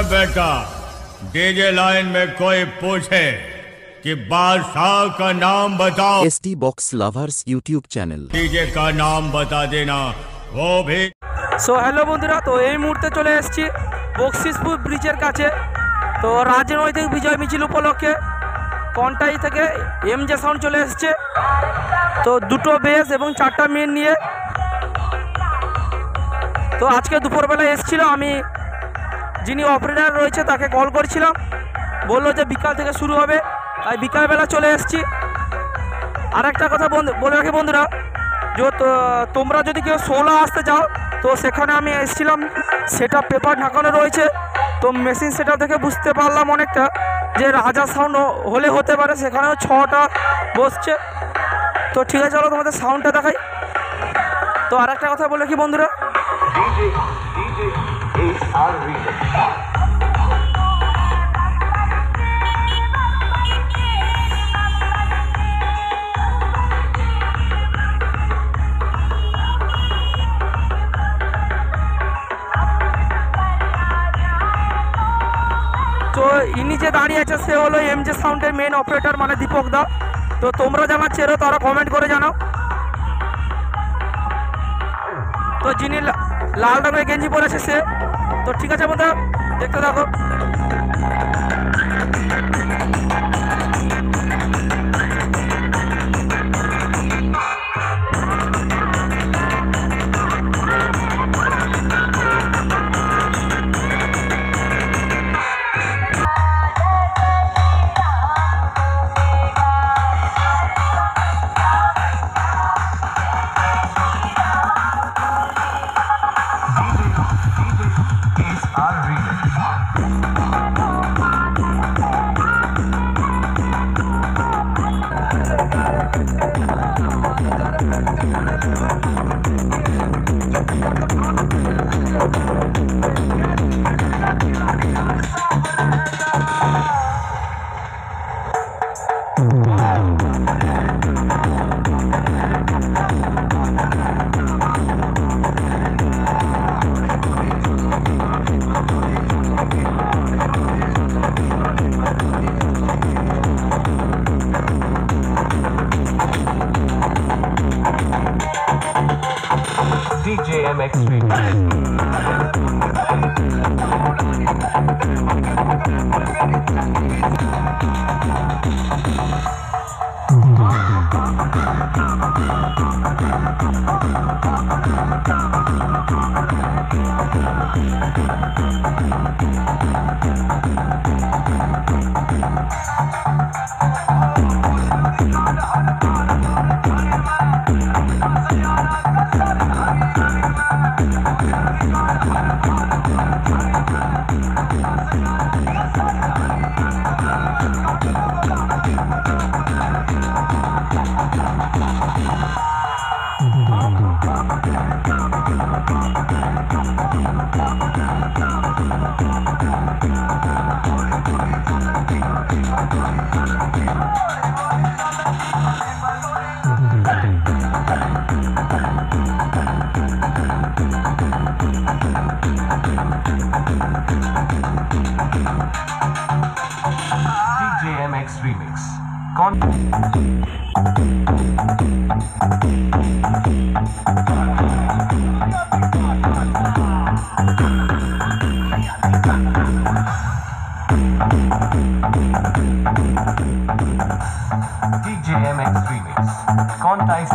बेटा, DJ line में कोई पूछे कि बादशाह का नाम बताओ। ST box lovers YouTube channel DJ का नाम बता देना, वो भी। সো হ্যালো বন্ধুরা, তো এই মুহূর্তে চলে এসেছি বকশিসপুর ব্রিজের কাছে। তো রাজনৈতিক বিজয় মিছিল উপলক্ষে কন্টাই থেকে এমজে সাউন্ড চলে এসেছে। তো দুটো বেস এবং 4টা মেন নিয়ে তো আজকে দুপুরবেলা এসেছিল। আমি যিনি অপারেটর রয়েছে তাকে কল করেছিলাম, বললো যে বিকাল থেকে শুরু হবে, তাই বিকালবেলা চলে এসেছি। আর একটা কথা বলে রাখি বন্ধুরা, যে তোমরা যদি কেউ 16 আসতে চাও তো সেখানে আমি এসেছিলাম, সেটা পেপার ঢাকানো রয়েছে। তো মেশিন সেটা থেকে বুঝতে পারলাম অনেকটা যে রাজা সাউন্ড হলে হতে পারে, সেখানেও 6টা বসছে। তো ঠিক আছে, চলো তোমাদের সাউন্ডটা দেখাই। তো আর একটা কথা বলে কি বন্ধুরা, তো ইনি যে দাঁড়িয়ে আছে সে হলো এমজে সাউন্ডের মেন অপারেটর, মানে দীপক দা। তো তোমরা যারা চেনো তারা কমেন্ট করে জানাও। তো যিনি লাল রঙের গেঞ্জি পরেছে সে। তো ঠিক আছে বন্ধুরা, দেখতে থাকো। DJ MX Remix. DJ MX Remix. DJ MX Remix. Contact